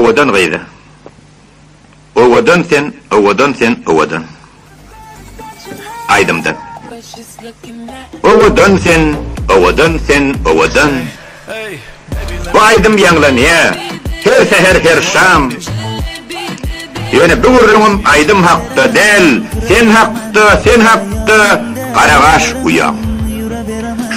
ovadan gayda. Ovadan sen, ovadan. Aydımdan. Ovadan sen, ovadan. Bu aydım yanlan ya. Her seher her şam. Yöne büğürlüğüm aydım hakkı del. Sen hakkı. Karagaş uyam.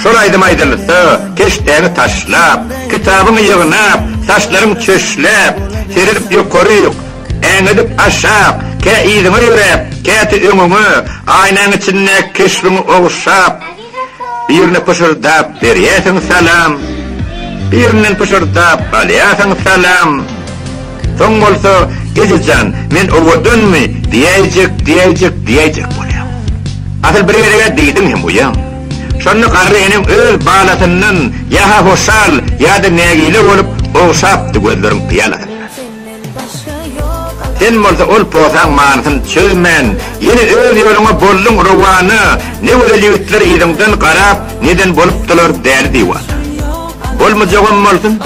Şol aydım aydılısı, keşteğini taşlap, kitabını yığınap, saçlarım çöşlep, serilip yukarı yok, enidip aşağı, ke iyidini yürep, ke öngünü, aynan içinde keşfini oğuşap, birini pışırdap, veriyesin salam, birinin pışırdap, aliyasin salam. Son olsa, gececeğim, men oğudun mu, diyecek olayım. Asıl bir yere deydin hem uyam. Şonu qarrı'nın öz bağlatından ya hoşal ya da negili olup oğuşaptı gözlerin kıyalatın. Sen bolsa ol posan manısın çözmen, yine öz yoluna bollun ruvanı, ne özellikler idimden qarap, neden boluptılar derdi var. Bolmayacağım olsun,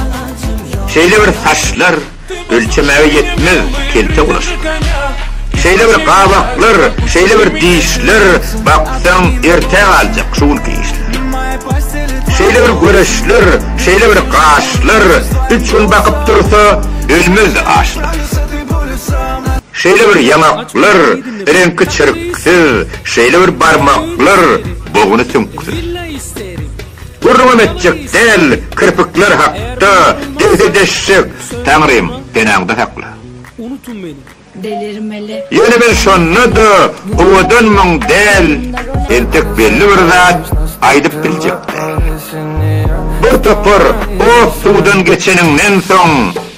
şeyle bir saçlar, ölçemeye yetmez, kelte ulaşır. Şeyle bir qavaqlar, şeyle bir dişler, baksan erte alacak şuul kiyişler. Şeyle bir görüşler, şeyle bir qaşlar, 3 gün bakıp dursa ölmez ağaçlar. Şeyle bir yanaklar, renki çırıksız, şeyle bir barmaklar, boğunu sünksüz. Gurrum etcek del, kırpıklar hakta, dezi deşik, Tanrım, denağda hakla. Unutun beni. Delirmeli. Yine ben şonu da uğudun mun del, entek belli bir zat aydıp bilecek. Bir topur o sudan geçeninden son,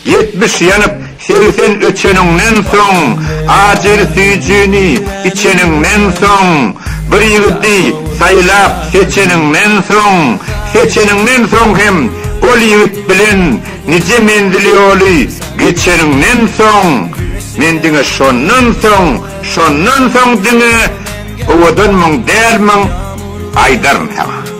70 yanıp serisen öçeninden son, acil süyücüğünü içeninden son, bir yıldı saylap seçeninden son hem ol yıvıt bilen nice mendili olu geçeninden son, mendine şondan son dine uğudun mun del mun aydarın hava.